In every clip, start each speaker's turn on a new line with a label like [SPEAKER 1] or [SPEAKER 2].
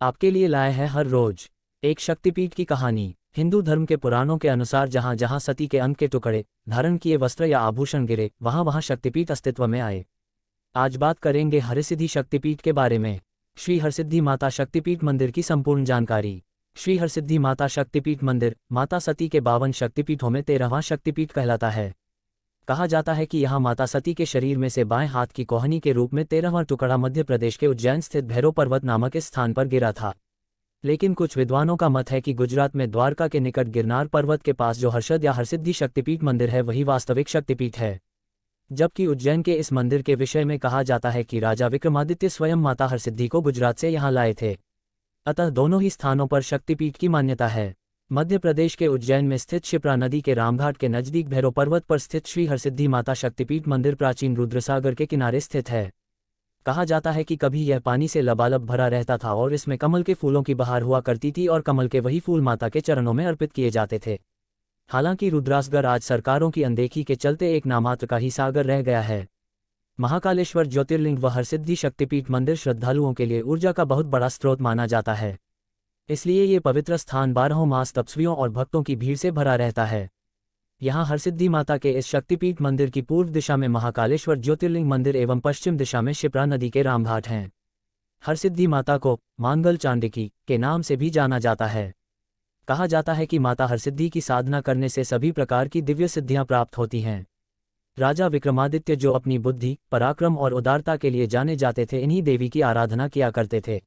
[SPEAKER 1] आपके लिए लाए हैं हर रोज एक शक्तिपीठ की कहानी। हिंदू धर्म के पुराणों के अनुसार जहाँ जहाँ सती के अंग के टुकड़े, धारण किए वस्त्र या आभूषण गिरे, वहाँ वहाँ शक्तिपीठ अस्तित्व में आए। आज बात करेंगे हरसिद्धि शक्तिपीठ के बारे में। श्री हरसिद्धि माता शक्तिपीठ मंदिर की संपूर्ण जानकारी। श्री हरसिद्धि माता शक्तिपीठ मंदिर माता सती के 52 शक्तिपीठों में 13वां शक्तिपीठ कहलाता है। कहा जाता है कि यहाँ माता सती के शरीर में से बाएं हाथ की कोहनी के रूप में 13वां टुकड़ा मध्य प्रदेश के उज्जैन स्थित भैरव पर्वत नामक इस स्थान पर गिरा था। लेकिन कुछ विद्वानों का मत है कि गुजरात में द्वारका के निकट गिरनार पर्वत के पास जो हर्षद या हरसिद्धि शक्तिपीठ मंदिर है वही वास्तविक शक्तिपीठ है। जबकि उज्जैन के इस मंदिर के विषय में कहा जाता है कि राजा विक्रमादित्य स्वयं माता हरसिद्धि को गुजरात से यहाँ लाए थे। अतः दोनों ही स्थानों पर शक्तिपीठ की मान्यता है। मध्य प्रदेश के उज्जैन में स्थित शिप्रा नदी के रामघाट के नजदीक भैरव पर्वत पर स्थित श्री हरसिद्धि माता शक्तिपीठ मंदिर प्राचीन रुद्रसागर के किनारे स्थित है। कहा जाता है कि कभी यह पानी से लबालब भरा रहता था और इसमें कमल के फूलों की बहार हुआ करती थी और कमल के वही फूल माता के चरणों में अर्पित किए जाते थे। हालांकि रुद्रासगर आज सरकारों की अनदेखी के चलते एक नामात्र का ही सागर रह गया है। महाकालेश्वर ज्योतिर्लिंग व हरसिद्धि शक्तिपीठ मंदिर श्रद्धालुओं के लिए ऊर्जा का बहुत बड़ा स्रोत माना जाता है। इसलिए ये पवित्र स्थान 12 मास तपस्वियों और भक्तों की भीड़ से भरा रहता है। यहाँ हरसिद्धि माता के इस शक्तिपीठ मंदिर की पूर्व दिशा में महाकालेश्वर ज्योतिर्लिंग मंदिर एवं पश्चिम दिशा में शिप्रा नदी के रामघाट हैं। हरसिद्धि माता को मांगल चांडिकी के नाम से भी जाना जाता है। कहा जाता है कि माता हरसिद्धि की साधना करने से सभी प्रकार की दिव्य सिद्धियां प्राप्त होती हैं। राजा विक्रमादित्य जो अपनी बुद्धि, पराक्रम और उदारता के लिए जाने जाते थे, इन्हीं देवी की आराधना किया करते थे।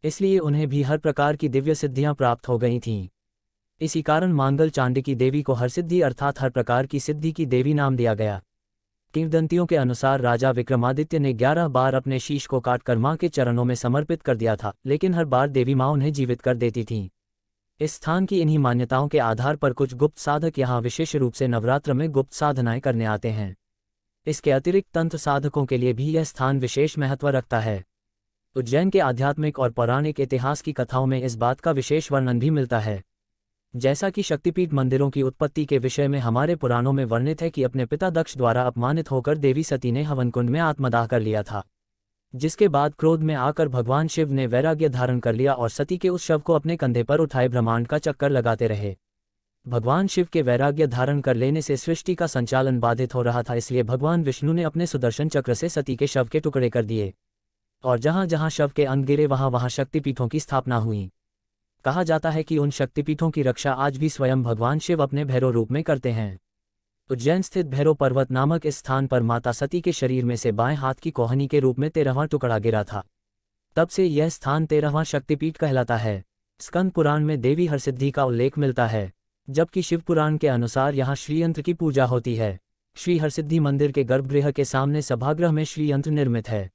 [SPEAKER 1] इसलिए उन्हें भी हर प्रकार की दिव्य सिद्धियां प्राप्त हो गई थीं। इसी कारण मांगल चांडिकी देवी को हरसिद्धि अर्थात हर प्रकार की सिद्धि की देवी नाम दिया गया। किंवदंतियों के अनुसार राजा विक्रमादित्य ने 11 बार अपने शीश को काटकर मां के चरणों में समर्पित कर दिया था, लेकिन हर बार देवी मां उन्हें जीवित कर देती थीं। इस स्थान की इन्हीं मान्यताओं के आधार पर कुछ गुप्त साधक यहाँ विशेष रूप से नवरात्र में गुप्त साधनाएं करने आते हैं। इसके अतिरिक्त तंत्र साधकों के लिए भी यह स्थान विशेष महत्व रखता है। उज्जैन के आध्यात्मिक और पौराणिक इतिहास की कथाओं में इस बात का विशेष वर्णन भी मिलता है। जैसा कि शक्तिपीठ मंदिरों की उत्पत्ति के विषय में हमारे पुराणों में वर्णित है कि अपने पिता दक्ष द्वारा अपमानित होकर देवी सती ने हवनकुंड में आत्मदाह कर लिया था, जिसके बाद क्रोध में आकर भगवान शिव ने वैराग्य धारण कर लिया और सती के उस शव को अपने कंधे पर उठाए ब्रह्मांड का चक्कर लगाते रहे। भगवान शिव के वैराग्य धारण कर लेने से सृष्टि का संचालन बाधित हो रहा था, इसलिए भगवान विष्णु ने अपने सुदर्शन चक्र से सती के शव के टुकड़े कर दिए और जहाँ जहाँ शव के अंग गिरे वहाँ वहाँ शक्तिपीठों की स्थापना हुई। कहा जाता है कि उन शक्तिपीठों की रक्षा आज भी स्वयं भगवान शिव अपने भैरव रूप में करते हैं। उज्जैन स्थित भैरव पर्वत नामक इस स्थान पर माता सती के शरीर में से बाएं हाथ की कोहनी के रूप में 13वां टुकड़ा गिरा था। तब से यह स्थान 13वां शक्तिपीठ कहलाता है। स्कंद पुराण में देवी हरसिद्धि का उल्लेख मिलता है, जबकि शिव पुराण के अनुसार यहाँ श्रीयंत्र की पूजा होती है। श्री हरसिद्धि मंदिर के गर्भगृह के सामने सभागृह में श्रीयंत्र निर्मित है।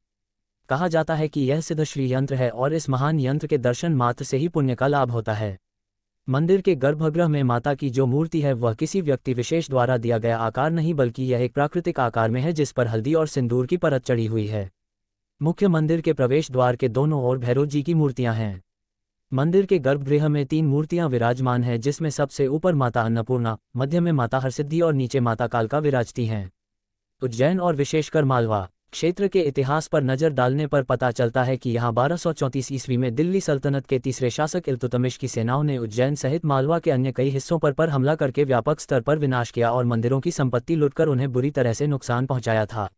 [SPEAKER 1] कहा जाता है कि यह सिद्ध श्री यंत्र है और इस महान यंत्र के दर्शन मात्र से ही पुण्य का लाभ होता है। मंदिर के गर्भगृह में माता की जो मूर्ति है वह किसी व्यक्ति विशेष द्वारा दिया गया आकार नहीं, बल्कि यह एक प्राकृतिक आकार में है जिस पर हल्दी और सिंदूर की परत चढ़ी हुई है। मुख्य मंदिर के प्रवेश द्वार के दोनों ओर भैरव जी की मूर्तियां हैं। मंदिर के गर्भगृह में 3 मूर्तियां विराजमान हैं, जिसमें सबसे ऊपर माता अन्नपूर्णा, मध्य में माता हरसिद्धि और नीचे माता कालका विराजती हैं। उज्जैन और विशेषकर मालवा क्षेत्र के इतिहास पर नजर डालने पर पता चलता है कि यहाँ 1234 ईस्वी में दिल्ली सल्तनत के तीसरे शासक इल्तुतमिश की सेनाओं ने उज्जैन सहित मालवा के अन्य कई हिस्सों पर हमला करके व्यापक स्तर पर विनाश किया और मंदिरों की संपत्ति लूटकर उन्हें बुरी तरह से नुकसान पहुंचाया था।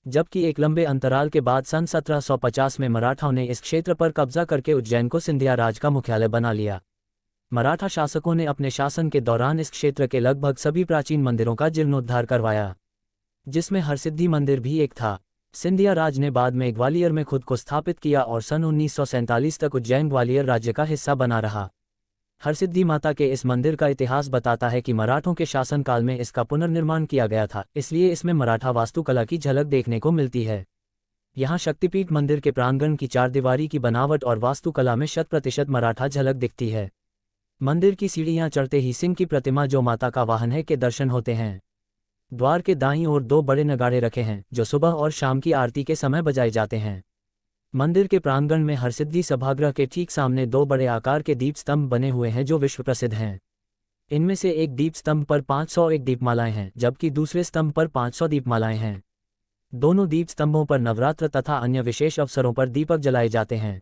[SPEAKER 1] जबकि एक लंबे अंतराल के बाद सन 1750 में मराठाओं ने इस क्षेत्र पर कब्जा करके उज्जैन को सिंधिया राज का मुख्यालय बना लिया। मराठा शासकों ने अपने शासन के दौरान इस क्षेत्र के लगभग सभी प्राचीन मंदिरों का जीर्णोद्धार करवाया, जिसमें हरसिद्धि मंदिर भी एक था। सिंधिया राज ने बाद में ग्वालियर में खुद को स्थापित किया और सन 1947 तक उज्जैन ग्वालियर राज्य का हिस्सा बना रहा। हरसिद्धि माता के इस मंदिर का इतिहास बताता है कि मराठों के शासनकाल में इसका पुनर्निर्माण किया गया था, इसलिए इसमें मराठा वास्तुकला की झलक देखने को मिलती है। यहाँ शक्तिपीठ मंदिर के प्रांगण की चारदीवारी की बनावट और वास्तुकला में 100% मराठा झलक दिखती है। मंदिर की सीढ़ियाँ चढ़ते ही सिंह की प्रतिमा, जो माता का वाहन है, के दर्शन होते हैं। द्वार के दाईं ओर 2 बड़े नगाड़े रखे हैं, जो सुबह और शाम की आरती के समय बजाए जाते हैं। मंदिर के प्रांगण में हरसिद्धि सभागृह के ठीक सामने 2 बड़े आकार के दीप स्तंभ बने हुए हैं, जो विश्व प्रसिद्ध हैं। इनमें से एक दीप स्तंभ पर 501 दीपमालाएं हैं, जबकि दूसरे स्तंभ पर 500 दीपमालाएं हैं। दोनों दीप स्तंभों पर नवरात्र तथा अन्य विशेष अवसरों पर दीपक जलाए जाते हैं।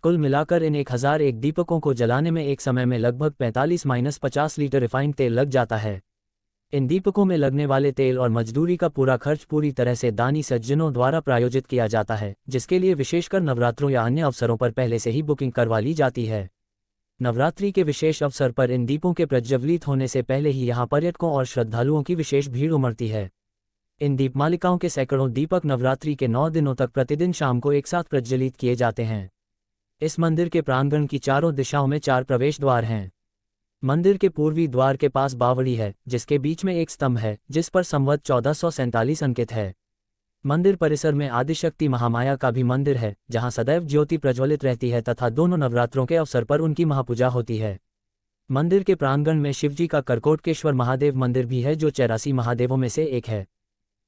[SPEAKER 1] कुल मिलाकर इन 1001 दीपकों को जलाने में एक समय में लगभग 45-50 लीटर रिफाइंड तेल लग जाता है। इन दीपकों में लगने वाले तेल और मजदूरी का पूरा खर्च पूरी तरह से दानी सज्जनों द्वारा प्रायोजित किया जाता है, जिसके लिए विशेषकर नवरात्रों या अन्य अवसरों पर पहले से ही बुकिंग करवा ली जाती है। नवरात्रि के विशेष अवसर पर इन दीपों के प्रज्वलित होने से पहले ही यहाँ पर्यटकों और श्रद्धालुओं की विशेष भीड़ उमड़ती है। इन दीपमालिकाओं के सैकड़ों दीपक नवरात्रि के 9 दिनों तक प्रतिदिन शाम को एक साथ प्रज्वलित किए जाते हैं। इस मंदिर के प्रांगण की चारों दिशाओं में 4 प्रवेश द्वार हैं। मंदिर के पूर्वी द्वार के पास बावड़ी है, जिसके बीच में एक स्तंभ है, जिस पर संवत 1447 अंकित है। मंदिर परिसर में आदिशक्ति महामाया का भी मंदिर है, जहां सदैव ज्योति प्रज्वलित रहती है तथा दोनों नवरात्रों के अवसर पर उनकी महापूजा होती है। मंदिर के प्रांगण में शिवजी का करकोटकेश्वर महादेव मंदिर भी है, जो 84 महादेवों में से एक है।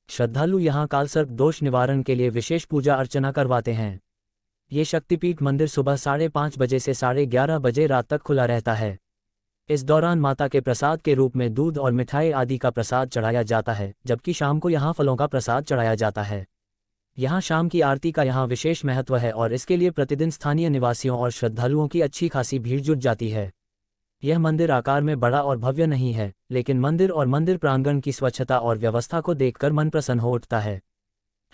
[SPEAKER 1] श्रद्धालु यहां कालसर्प दोष निवारण के लिए विशेष पूजा अर्चना करवाते हैं। ये शक्तिपीठ मंदिर सुबह 5:30 बजे से 11:30 बजे रात तक खुला रहता है। इस दौरान माता के प्रसाद के रूप में दूध और मिठाई आदि का प्रसाद चढ़ाया जाता है, जबकि शाम को यहाँ फलों का प्रसाद चढ़ाया जाता है। यहाँ शाम की आरती का यहाँ विशेष महत्व है और इसके लिए प्रतिदिन स्थानीय निवासियों और श्रद्धालुओं की अच्छी खासी भीड़ जुट जाती है। यह मंदिर आकार में बड़ा और भव्य नहीं है, लेकिन मंदिर और मंदिर प्रांगण की स्वच्छता और व्यवस्था को देखकर मन प्रसन्न हो उठता है।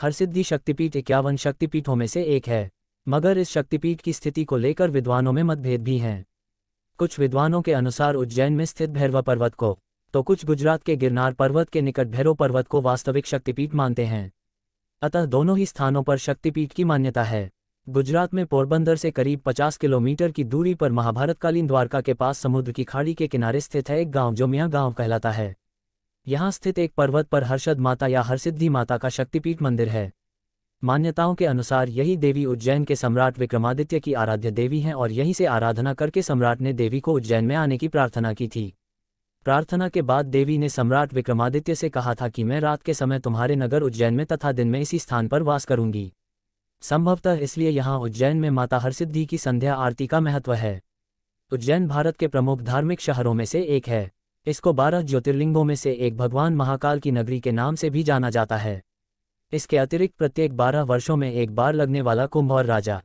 [SPEAKER 1] हरसिद्धि शक्तिपीठ 51 शक्तिपीठों में से एक है, मगर इस शक्तिपीठ की स्थिति को लेकर विद्वानों में मतभेद भी हैं। कुछ विद्वानों के अनुसार उज्जैन में स्थित भैरवा पर्वत को, तो कुछ गुजरात के गिरनार पर्वत के निकट भैरव पर्वत को वास्तविक शक्तिपीठ मानते हैं। अतः दोनों ही स्थानों पर शक्तिपीठ की मान्यता है। गुजरात में पोरबंदर से करीब 50 किलोमीटर की दूरी पर महाभारतकालीन द्वारका के पास समुद्र की खाड़ी के किनारे स्थित है एक गांव, जो मियाँ गांव कहलाता है। यहाँ स्थित एक पर्वत पर हर्षद माता या हरसिद्धि माता का शक्तिपीठ मंदिर है। मान्यताओं के अनुसार यही देवी उज्जैन के सम्राट विक्रमादित्य की आराध्य देवी हैं और यहीं से आराधना करके सम्राट ने देवी को उज्जैन में आने की प्रार्थना की थी। प्रार्थना के बाद देवी ने सम्राट विक्रमादित्य से कहा था कि मैं रात के समय तुम्हारे नगर उज्जैन में तथा दिन में इसी स्थान पर वास करूंगी। संभवतः इसलिए यहाँ उज्जैन में माता हरसिद्धि की संध्या आरती का महत्व है। उज्जैन भारत के प्रमुख धार्मिक शहरों में से एक है। इसको 12 ज्योतिर्लिंगों में से एक भगवान महाकाल की नगरी के नाम से भी जाना जाता है। इसके अतिरिक्त प्रत्येक 12 वर्षों में एक बार लगने वाला कुंभ और राजा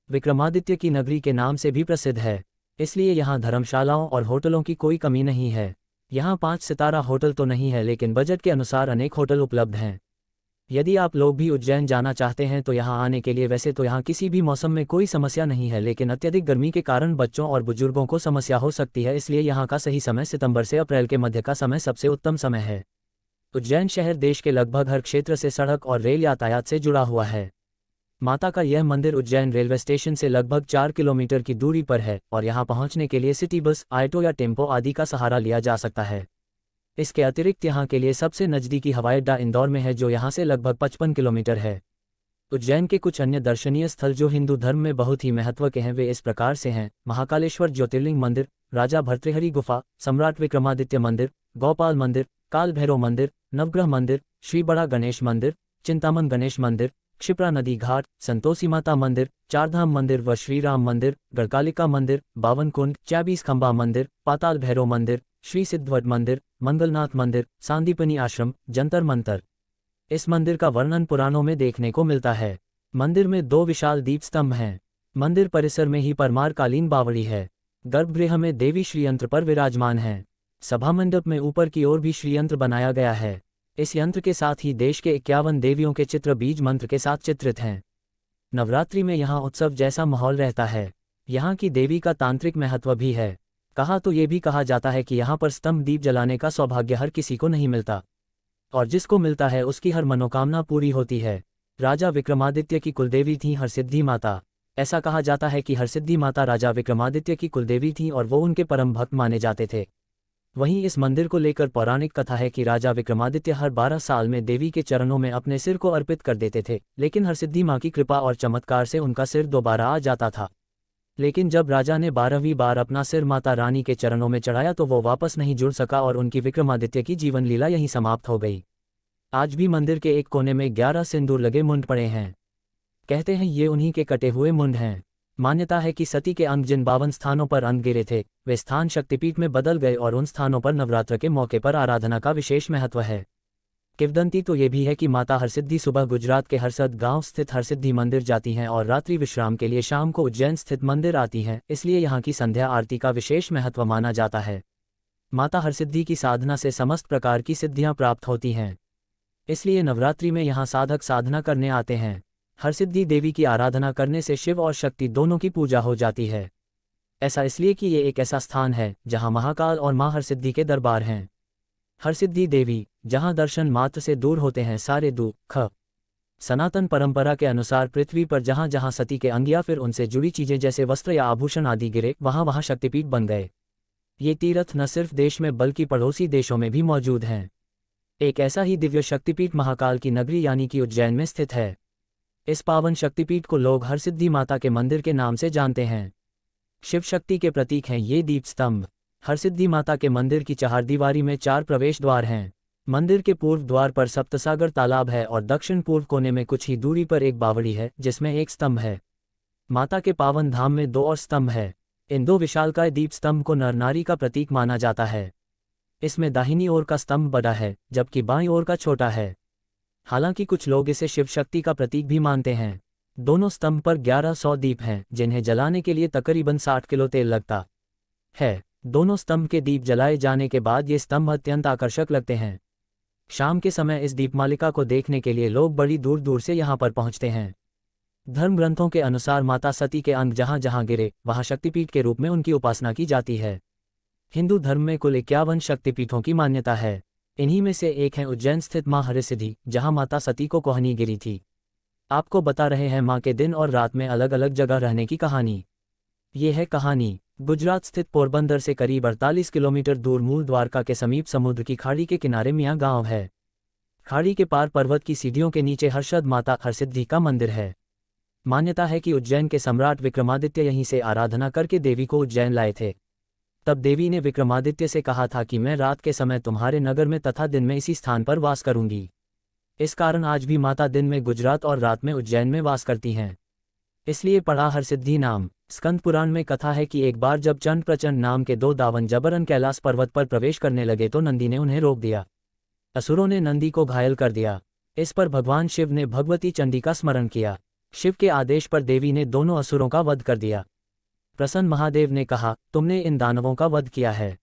[SPEAKER 1] विक्रमादित्य की नगरी के नाम से भी प्रसिद्ध है। इसलिए यहाँ धर्मशालाओं और होटलों की कोई कमी नहीं है। यहाँ 5 सितारा होटल तो नहीं है, लेकिन बजट के अनुसार अनेक होटल उपलब्ध हैं। यदि आप लोग भी उज्जैन जाना चाहते हैं तो यहाँ आने के लिए वैसे तो यहाँ किसी भी मौसम में कोई समस्या नहीं है, लेकिन अत्यधिक गर्मी के कारण बच्चों और बुजुर्गों को समस्या हो सकती है। इसलिए यहाँ का सही समय सितंबर से अप्रैल के मध्य का समय सबसे उत्तम समय है। उज्जैन शहर देश के लगभग हर क्षेत्र से सड़क और रेल यातायात से जुड़ा हुआ है। माता का यह मंदिर उज्जैन रेलवे स्टेशन से लगभग 4 किलोमीटर की दूरी पर है और यहाँ पहुँचने के लिए सिटी बस, ऑटो या टेम्पो आदि का सहारा लिया जा सकता है। इसके अतिरिक्त यहाँ के लिए सबसे नज़दीकी हवाई अड्डा इंदौर में है, जो यहाँ से लगभग 55 किलोमीटर है। उज्जैन के कुछ अन्य दर्शनीय स्थल जो हिंदू धर्म में बहुत ही महत्व के हैं वे इस प्रकार से हैं: महाकालेश्वर ज्योतिर्लिंग मंदिर, राजा भर्तृहरि गुफा, सम्राट विक्रमादित्य मंदिर, गौपाल मंदिर, काल भैरव मंदिर, नवग्रह मंदिर, श्री बड़ा गणेश मंदिर, चिंतामन गणेश मंदिर, क्षिप्रा नदी घाट, संतोषी माता मंदिर, चारधाम मंदिर व श्री राम मंदिर, गढ़कालिका मंदिर, बावन कुंड, 24 खंबा मंदिर, पाताल भैरव मंदिर, श्री सिद्धवट मंदिर, मंगलनाथ मंदिर, सांदीपनी आश्रम, जंतर मंतर। इस मंदिर का वर्णन पुराणों में देखने को मिलता है। मंदिर में 2 विशाल दीप स्तंभ हैं। मंदिर परिसर में ही परमारकालीन बावड़ी है। गर्भगृह में देवी श्रीयंत्र पर विराजमान है। सभा मंडप में ऊपर की ओर भी श्रीयंत्र बनाया गया है। इस यंत्र के साथ ही देश के 51 देवियों के चित्र बीज मंत्र के साथ चित्रित हैं। नवरात्रि में यहाँ उत्सव जैसा माहौल रहता है। यहाँ की देवी का तांत्रिक महत्व भी है। कहा तो ये भी कहा जाता है कि यहाँ पर स्तंभ दीप जलाने का सौभाग्य हर किसी को नहीं मिलता, और जिसको मिलता है उसकी हर मनोकामना पूरी होती है। राजा विक्रमादित्य की कुलदेवी थी हरसिद्धि माता। ऐसा कहा जाता है कि हरसिद्धि माता राजा विक्रमादित्य की कुलदेवी थीं और वो उनके परम भक्त माने जाते थे। वहीं इस मंदिर को लेकर पौराणिक कथा है कि राजा विक्रमादित्य हर 12 साल में देवी के चरणों में अपने सिर को अर्पित कर देते थे, लेकिन हरसिद्धि माँ की कृपा और चमत्कार से उनका सिर दोबारा आ जाता था। लेकिन जब राजा ने 12वीं बार अपना सिर माता रानी के चरणों में चढ़ाया तो वो वापस नहीं जुड़ सका और उनकी विक्रमादित्य की जीवन लीला यहीं समाप्त हो गई। आज भी मंदिर के एक कोने में 11 सिंदूर लगे मुंड पड़े हैं। कहते हैं ये उन्हीं के कटे हुए मुंड हैं। मान्यता है कि सती के अंग जिन 52 स्थानों पर अंग गिरे थे वे स्थान शक्तिपीठ में बदल गए और उन स्थानों पर नवरात्र के मौके पर आराधना का विशेष महत्व है। किंवदंती तो ये भी है कि माता हरसिद्धि सुबह गुजरात के हरसद गांव स्थित हरसिद्धि मंदिर जाती हैं और रात्रि विश्राम के लिए शाम को उज्जैन स्थित मंदिर आती हैं, इसलिए यहाँ की संध्या आरती का विशेष महत्व माना जाता है। माता हरसिद्धि की साधना से समस्त प्रकार की सिद्धियां प्राप्त होती हैं, इसलिए नवरात्रि में यहाँ साधक साधना करने आते हैं। हरसिद्धि देवी की आराधना करने से शिव और शक्ति दोनों की पूजा हो जाती है। ऐसा इसलिए कि ये एक ऐसा स्थान है जहाँ महाकाल और माँ हरसिद्धि के दरबार हैं। हरसिद्धि देवी, जहाँ दर्शन मात्र से दूर होते हैं सारे दुख। सनातन परंपरा के अनुसार पृथ्वी पर जहाँ जहाँ सती के अंग या फिर उनसे जुड़ी चीजें जैसे वस्त्र या आभूषण आदि गिरे, वहाँ वहाँ शक्तिपीठ बन गए। ये तीर्थ न सिर्फ देश में बल्कि पड़ोसी देशों में भी मौजूद हैं। एक ऐसा ही दिव्य शक्तिपीठ महाकाल की नगरी यानी कि उज्जैन में स्थित है। इस पावन शक्तिपीठ को लोग हरसिद्धि माता के मंदिर के नाम से जानते हैं। शिव शक्ति के प्रतीक हैं ये दीप स्तंभ। हरसिद्धि माता के मंदिर की चहारदीवारी में 4 प्रवेश द्वार हैं। मंदिर के पूर्व द्वार पर सप्तसागर तालाब है और दक्षिण पूर्व कोने में कुछ ही दूरी पर एक बावड़ी है जिसमें एक स्तंभ है। माता के पावन धाम में 2 और स्तंभ है। इन 2 विशालकाय दीप स्तंभ को नर नारी का प्रतीक माना जाता है। इसमें दाहिनी ओर का स्तंभ बड़ा है जबकि बाईं ओर का छोटा है। हालांकि कुछ लोग इसे शिव शक्ति का प्रतीक भी मानते हैं। दोनों स्तंभ पर 1100 दीप हैं जिन्हें जलाने के लिए तकरीबन 60 किलो तेल लगता है। दोनों स्तंभ के दीप जलाए जाने के बाद ये स्तंभ अत्यंत आकर्षक लगते हैं। शाम के समय इस दीपमालिका को देखने के लिए लोग बड़ी दूर दूर से यहाँ पर पहुँचते हैं। धर्म ग्रंथों के अनुसार माता सती के अंग जहाँ जहाँ गिरे वहाँ शक्तिपीठ के रूप में उनकी उपासना की जाती है। हिंदू धर्म में कुल 51 शक्तिपीठों की मान्यता है। इन्हीं में से एक है उज्जैन स्थित माँ हरसिद्धि, जहाँ माता सती को कोहनी गिरी थी। आपको बता रहे हैं माँ के दिन और रात में अलग अलग जगह रहने की कहानी। ये है कहानी। गुजरात स्थित पोरबंदर से करीब 48 किलोमीटर दूर मूल द्वारका के समीप समुद्र की खाड़ी के किनारे मियाँ गांव है। खाड़ी के पार पर्वत की सीढ़ियों के नीचे हर्षद माता हरसिद्धि का मंदिर है। मान्यता है कि उज्जैन के सम्राट विक्रमादित्य यहीं से आराधना करके देवी को उज्जैन लाए थे। तब देवी ने विक्रमादित्य से कहा था कि मैं रात के समय तुम्हारे नगर में तथा दिन में इसी स्थान पर वास करूंगी। इस कारण आज भी माता दिन में गुजरात और रात में उज्जैन में वास करती हैं। इसलिए पड़ा हरसिद्धि नाम। स्कंद पुराण में कथा है कि एक बार जब चंड प्रचंड नाम के 2 दावन जबरन कैलाश पर्वत पर प्रवेश करने लगे तो नंदी ने उन्हें रोक दिया। असुरों ने नंदी को घायल कर दिया। इस पर भगवान शिव ने भगवती चंडी का स्मरण किया। शिव के आदेश पर देवी ने दोनों असुरों का वध कर दिया। प्रसन्न महादेव ने कहा, तुमने इन दानवों का वध किया है,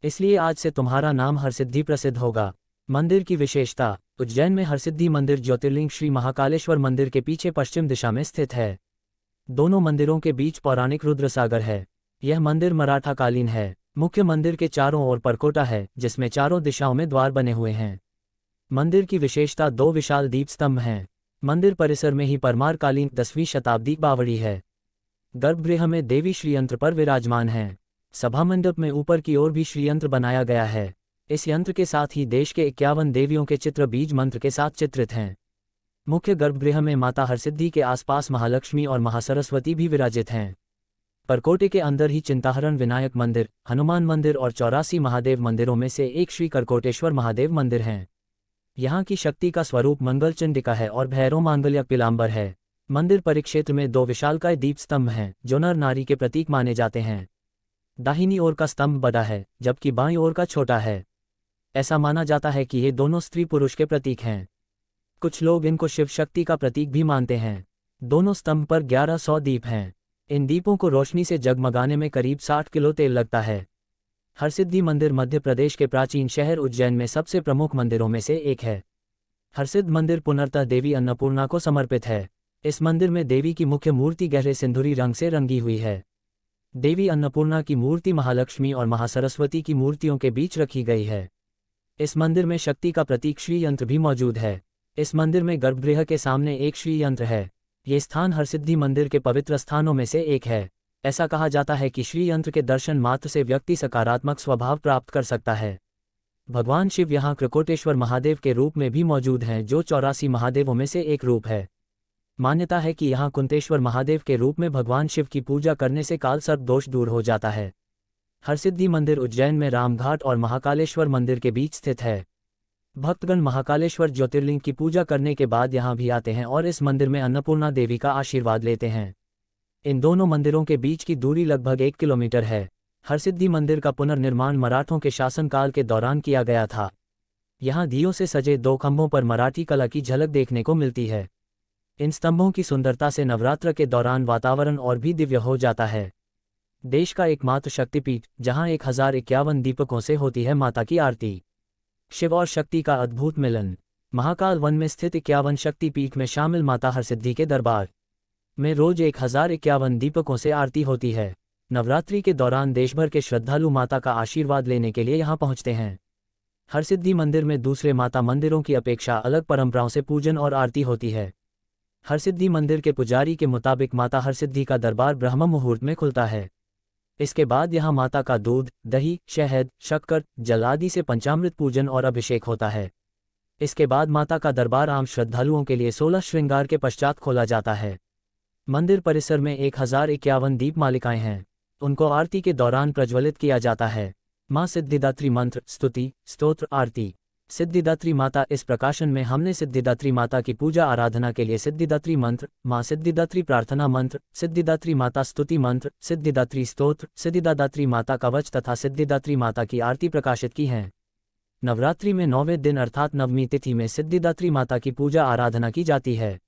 [SPEAKER 1] इसलिए आज से तुम्हारा नाम हरसिद्धि प्रसिद्ध होगा। मंदिर की विशेषता। उज्जैन में हरसिद्धि मंदिर ज्योतिर्लिंग श्री महाकालेश्वर मंदिर के पीछे पश्चिम दिशा में स्थित है। दोनों मंदिरों के बीच पौराणिक रुद्रसागर है। यह मंदिर मराठा कालीन है। मुख्य मंदिर के चारों ओर परकोटा है जिसमें चारों दिशाओं में द्वार बने हुए हैं। मंदिर की विशेषता 2 विशाल दीप स्तंभ हैं। मंदिर परिसर में ही परमार कालीन 10वीं शताब्दी बावड़ी है। गर्भगृह में देवी श्रीयंत्र पर विराजमान हैं। सभा मंडप में ऊपर की ओर भी श्रीयंत्र बनाया गया है। इस यंत्र के साथ ही देश के 51 देवियों के चित्र बीज मंत्र के साथ चित्रित हैं। मुख्य गर्भगृह में माता हरसिद्धि के आसपास महालक्ष्मी और महासरस्वती भी विराजित हैं। परकोटे के अंदर ही चिंताहरण विनायक मंदिर, हनुमान मंदिर और 84 महादेव मंदिरों में से एक श्री करकोटेश्वर महादेव मंदिर हैं। यहाँ की शक्ति का स्वरूप मंगलचंडिका है और भैरव मांगल्य पिलांबर है। मंदिर परिक्षेत्र में 2 विशालकाय दीप स्तंभ हैं जो नर नारी के प्रतीक माने जाते हैं। दाहिनी ओर का स्तंभ बड़ा है जबकि बाईं ओर का छोटा है। ऐसा माना जाता है कि ये दोनों स्त्री पुरुष के प्रतीक हैं। कुछ लोग इनको शिव शक्ति का प्रतीक भी मानते हैं। दोनों स्तंभ पर 1100 दीप हैं। इन दीपों को रोशनी से जगमगाने में करीब 60 किलो तेल लगता है। हरसिद्धि मंदिर मध्य प्रदेश के प्राचीन शहर उज्जैन में सबसे प्रमुख मंदिरों में से एक है। हरसिद्ध मंदिर पुनर्तः देवी अन्नपूर्णा को समर्पित है। इस मंदिर में देवी की मुख्य मूर्ति गहरे सिंदूरी रंग से रंगी हुई है। देवी अन्नपूर्णा की मूर्ति महालक्ष्मी और महासरस्वती की मूर्तियों के बीच रखी गई है। इस मंदिर में शक्ति का प्रतीक श्री यंत्र भी मौजूद है। इस मंदिर में गर्भगृह के सामने एक श्री यंत्र है। ये स्थान हरसिद्धि मंदिर के पवित्र स्थानों में से एक है। ऐसा कहा जाता है कि श्री यंत्र के दर्शन मात्र से व्यक्ति सकारात्मक स्वभाव प्राप्त कर सकता है। भगवान शिव यहाँ कृकोटेश्वर महादेव के रूप में भी मौजूद हैं जो 84 महादेवों में से एक रूप है। मान्यता है कि यहाँ कुंतेश्वर महादेव के रूप में भगवान शिव की पूजा करने से काल सर्प दोष दूर हो जाता है। हरसिद्धि मंदिर उज्जैन में रामघाट और महाकालेश्वर मंदिर के बीच स्थित है। भक्तगण महाकालेश्वर ज्योतिर्लिंग की पूजा करने के बाद यहाँ भी आते हैं और इस मंदिर में अन्नपूर्णा देवी का आशीर्वाद लेते हैं। इन दोनों मंदिरों के बीच की दूरी लगभग 1 किलोमीटर है। हरसिद्धि मंदिर का पुनर्निर्माण मराठों के शासनकाल के दौरान किया गया था। यहाँ दियों से सजे 2 खंभों पर मराठी कला की झलक देखने को मिलती है। इन स्तंभों की सुंदरता से नवरात्र के दौरान वातावरण और भी दिव्य हो जाता है। देश का एकमात्र शक्तिपीठ, जहाँ 1051 दीपकों से होती है माता की आरती। शिव और शक्ति का अद्भुत मिलन। महाकाल वन में स्थित 51 शक्तिपीठ में शामिल माता हरसिद्धि के दरबार में रोज 1051 दीपकों से आरती होती है। नवरात्रि के दौरान देशभर के श्रद्धालु माता का आशीर्वाद लेने के लिए यहाँ पहुँचते हैं। हरसिद्धि मंदिर में दूसरे माता मंदिरों की अपेक्षा अलग परंपराओं से पूजन और आरती होती है। हरसिद्धि मंदिर के पुजारी के मुताबिक माता हरसिद्धि का दरबार ब्रह्म मुहूर्त में खुलता है। इसके बाद यहाँ माता का दूध, दही, शहद, शक्कर, जल आदि से पंचामृत पूजन और अभिषेक होता है। इसके बाद माता का दरबार आम श्रद्धालुओं के लिए 16 श्रृंगार के पश्चात खोला जाता है। मंदिर परिसर में 1051 दीप मालिकाएं हैं। उनको आरती के दौरान प्रज्वलित किया जाता है। माँ सिद्धिदात्री मंत्र, स्तुति, स्तोत्र, आरती। सिद्धिदात्री माता। इस प्रकाशन में हमने सिद्धिदात्री माता की पूजा आराधना के लिए सिद्धिदात्री मंत्र, माँ सिद्धिदात्री प्रार्थना मंत्र, सिद्धिदात्री माता स्तुति मंत्र, सिद्धिदात्री स्तोत्र, सिद्धिदात्री माता कवच तथा सिद्धिदात्री माता की आरती प्रकाशित की हैं। नवरात्रि में 9वें दिन अर्थात नवमी तिथि में सिद्धिदात्री माता की पूजा आराधना की जाती है।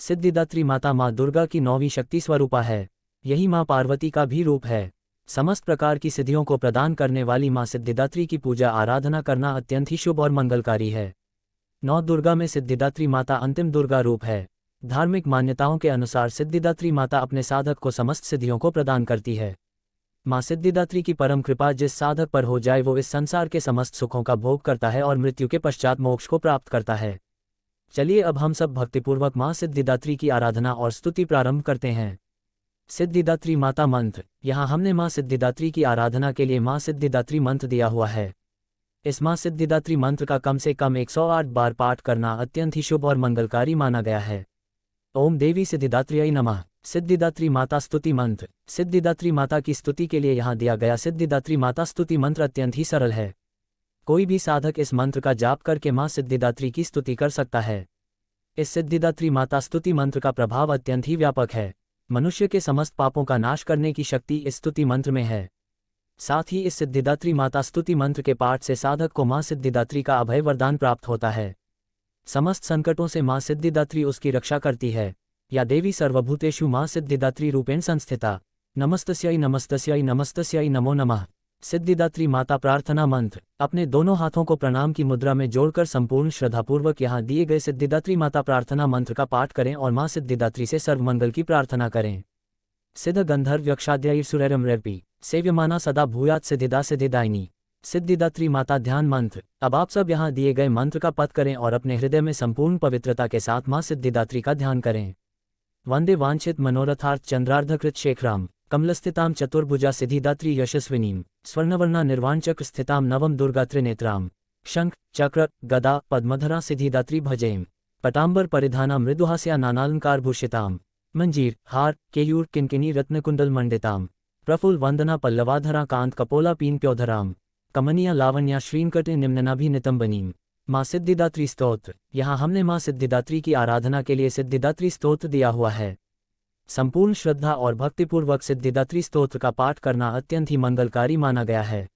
[SPEAKER 1] सिद्धिदात्री माता माँ दुर्गा की 9वीं शक्ति स्वरूपा है। यही माँ पार्वती का भी रूप है। समस्त प्रकार की सिद्धियों को प्रदान करने वाली माँ सिद्धिदात्री की पूजा आराधना करना अत्यंत ही शुभ और मंगलकारी है। 9 दुर्गा में सिद्धिदात्री माता अंतिम दुर्गा रूप है। धार्मिक मान्यताओं के अनुसार सिद्धिदात्री माता अपने साधक को समस्त सिद्धियों को प्रदान करती है। माँ सिद्धिदात्री की परम कृपा जिस साधक पर हो जाए वो इस संसार के समस्त सुखों का भोग करता है और मृत्यु के पश्चात मोक्ष को प्राप्त करता है। चलिए अब हम सब भक्तिपूर्वक माँ सिद्धिदात्री की आराधना और स्तुति प्रारंभ करते हैं। सिद्धिदात्री माता मंत्र। यहाँ हमने माँ सिद्धिदात्री की आराधना के लिए माँ सिद्धिदात्री मंत्र दिया हुआ है। इस माँ सिद्धिदात्री मंत्र का कम से कम 108 बार पाठ करना अत्यंत ही शुभ और मंगलकारी माना गया है। ओम देवी सिद्धिदात्र्यै नमः। सिद्धिदात्री माता स्तुति मंत्र। सिद्धिदात्री माता की स्तुति के लिए यहाँ दिया गया सिद्धिदात्री माता स्तुति मंत्र अत्यंत ही सरल है। कोई भी साधक इस मंत्र का जाप करके माँ सिद्धिदात्री की स्तुति कर सकता है। इस सिद्धिदात्री माता स्तुति मंत्र का प्रभाव अत्यंत ही व्यापक है। मनुष्य के समस्त पापों का नाश करने की शक्ति इस स्तुति मंत्र में है। साथ ही इस सिद्धिदात्री माता स्तुति मंत्र के पाठ से साधक को माँ सिद्धिदात्री का अभय वरदान प्राप्त होता है। समस्त संकटों से माँ सिद्धिदात्री उसकी रक्षा करती है। या देवी सर्वभूतेषु माँ सिद्धिदात्री रूपेण संस्थिता। नमस्तस्यै नमस्तस्यै नमस्तस्यै नमो नमः। सिद्धिदात्री माता प्रार्थना मंत्र। अपने दोनों हाथों को प्रणाम की मुद्रा में जोड़कर संपूर्ण श्रद्धापूर्वक यहाँ दिए गए सिद्धिदात्री माता प्रार्थना मंत्र का पाठ करें और माँ सिद्धिदात्री से सर्वमंगल की प्रार्थना करें। सिद्ध गंधर्व यक्षाद्यैर्सुरैरमृर्पि सेव्यमाना सदा भूयात् सिद्धिदा सिद्धिदायिनी। सिद्धिदात्री माता ध्यान मंत्र। अब आप सब यहाँ दिए गए मंत्र का पठ करें और अपने हृदय में संपूर्ण पवित्रता के साथ माँ सिद्धिदात्री का ध्यान करें। वंदे वांछित मनोरथार्थ चंद्रार्धकृत शेखराम कमलस्थितां चतुर्भुजा सिद्धिदात्री यशस्विनीं स्वर्णवर्णा निर्वाणचक्र स्थितां नवम दुर्गा त्रिनेत्रां शंख चक्र गदा पद्मधरा सिद्धिदात्री भजेम। पटांबर परिधाना मृदुहास्या नानालंकारभूषितां मंजीर हार केयूर किंकिनी रत्नकुंडल मंडितां प्रफुल्ल वंदना पल्लवाधरा कांत कपोला पीनप्योधरां कमनीया लावण्या श्रींकटे निम्ननाभिनितंबनीं। माँ सिद्धिदात्री स्तोत्र। यहाँ हमने माँ सिद्धिदात्री की आराधना के लिए सिद्धिदात्री स्तोत्र दिया हुआ है। संपूर्ण श्रद्धा और भक्तिपूर्वक सिद्धिदात्री स्तोत्र का पाठ करना अत्यंत ही मंगलकारी माना गया है।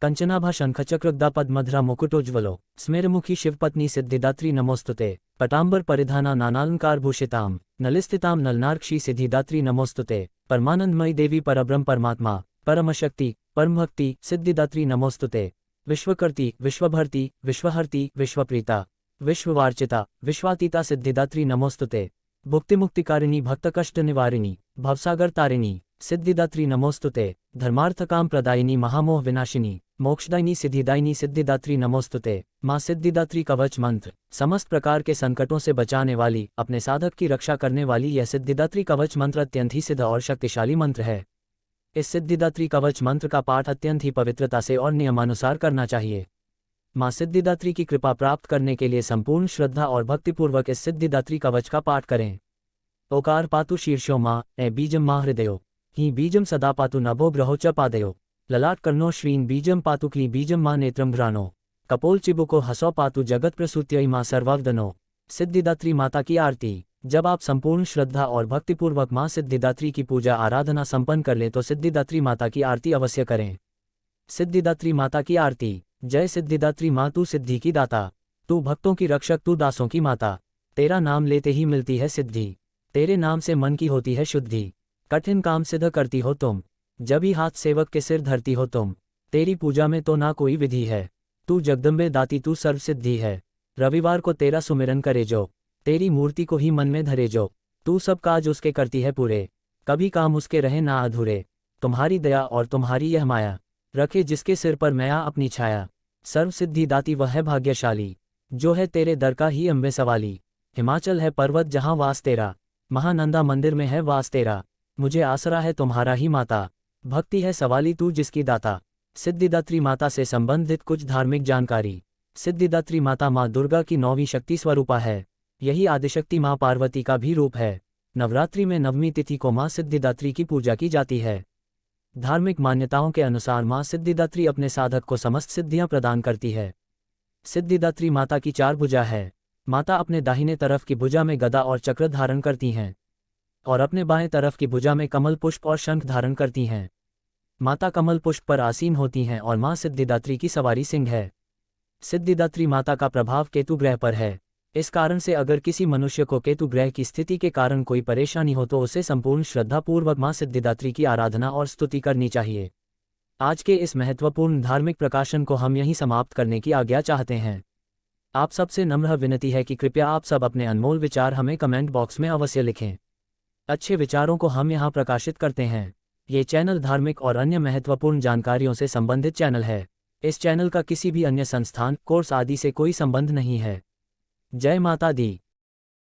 [SPEAKER 1] कंचनाभा शंखचक्रगदा पद्मधरा मुकुटोज्वलो स्मेरमुखी शिवपत्नी सिद्धिदात्री नमोस्तुते। पटांबर परिधाना नानालंकारभूषितां नलिस्थितां नलनार्क्षी सिद्धिदात्री नमोस्तुते। परमानंदमयी देवी परब्रह्म परमात्मा परमशक्ति परमभक्ति सिद्धिदात्री नमोस्तुते। विश्वकर्ती विश्वभर्ती विश्वहर्ती विश्वप्रीता विश्ववार्चिता विश्वातीता सिद्धिदात्री नमोस्तुते। भुक्तिमुक्तिकारिणी भक्तकष्ट निवारिणी भवसागर तारिणी सिद्धिदात्री नमोस्तुते। धर्मार्थकाम प्रदायिनी महामोह विनाशिनी मोक्षदायिनी सिद्धिदायिनी सिद्धिदात्री नमोस्तुते। माँ सिद्धिदात्री कवच मंत्र। समस्त प्रकार के संकटों से बचाने वाली, अपने साधक की रक्षा करने वाली यह सिद्धिदात्री कवच मंत्र अत्यंत ही सिद्ध और शक्तिशाली मंत्र है। इस सिद्धिदात्री कवच मंत्र का पाठ अत्यंत ही पवित्रता से और नियमानुसार करना चाहिए। माँ सिद्धिदात्री की कृपा प्राप्त करने के लिए संपूर्ण श्रद्धा और भक्तिपूर्वक इस सिद्धिदात्री कवच का पाठ करें। ओकार पातु शीर्षो माँ ए बीजम माँ हृदयो ही बीजम सदा पातु नभो ग्रहो च पादयो। ललाट कर्णो श्रीन बीजम पातु क्ली बीजम माँ नेत्रम घ्राणो कपोल चिबुको हसो पातु जगत प्रसूत्यई माँ सर्वावदनो। सिद्धिदात्री माता की आरती। जब आप संपूर्ण श्रद्धा और भक्तिपूर्वक माँ सिद्धिदात्री की पूजा आराधना संपन्न कर लें तो सिद्धिदात्री माता की आरती अवश्य करें। सिद्धिदात्री माता की आरती। जय सिद्धिदात्री माँ, तू सिद्धि की दाता, तू भक्तों की रक्षक, तू दासों की माता। तेरा नाम लेते ही मिलती है सिद्धि, तेरे नाम से मन की होती है शुद्धि। कठिन काम सिद्ध करती हो तुम, जब ही हाथ सेवक के सिर धरती हो तुम। तेरी पूजा में तो ना कोई विधि है, तू जगदम्बे दाती, तू सर्व सिद्धि है। रविवार को तेरा सुमिरन करे जो, तेरी मूर्ति को ही मन में धरे जो। तू सब काज उसके करती है पूरे, कभी काम उसके रहे ना अधूरे। तुम्हारी दया और तुम्हारी यह माया, रखे जिसके सिर पर मैया अपनी छाया। सर्व सिद्धि दाती वह है भाग्यशाली, जो है तेरे दर का ही अम्बे सवाली। हिमाचल है पर्वत जहाँ वास तेरा, महानंदा मंदिर में है वास तेरा। मुझे आसरा है तुम्हारा ही माता, भक्ति है सवाली तू जिसकी दाता। सिद्धिदात्री माता से संबंधित कुछ धार्मिक जानकारी। सिद्धिदात्री माता माँ दुर्गा की 9वीं शक्ति स्वरूपा है। यही आदिशक्ति माँ पार्वती का भी रूप है। नवरात्रि में 9वीं तिथि को माँ सिद्धिदात्री की पूजा की जाती है। धार्मिक मान्यताओं के अनुसार माँ सिद्धिदात्री अपने साधक को समस्त सिद्धियां प्रदान करती है। सिद्धिदात्री माता की 4 भुजा है। माता अपने दाहिने तरफ की भुजा में गदा और चक्र धारण करती हैं, और अपने बाएं तरफ की भुजा में कमल पुष्प और शंख धारण करती हैं। माता कमल पुष्प पर आसीन होती हैं और माँ सिद्धिदात्री की सवारी सिंह है। सिद्धिदात्री माता का प्रभाव केतु ग्रह पर है। इस कारण से अगर किसी मनुष्य को केतु ग्रह की स्थिति के कारण कोई परेशानी हो तो उसे संपूर्ण श्रद्धापूर्वक माँ सिद्धिदात्री की आराधना और स्तुति करनी चाहिए। आज के इस महत्वपूर्ण धार्मिक प्रकाशन को हम यहीं समाप्त करने की आज्ञा चाहते हैं। आप सबसे नम्र विनती है कि कृपया आप सब अपने अनमोल विचार हमें कमेंट बॉक्स में अवश्य लिखें। अच्छे विचारों को हम यहाँ प्रकाशित करते हैं। ये चैनल धार्मिक और अन्य महत्वपूर्ण जानकारियों से संबंधित चैनल है। इस चैनल का किसी भी अन्य संस्थान, कोर्स आदि से कोई संबंध नहीं है। जय माता दी।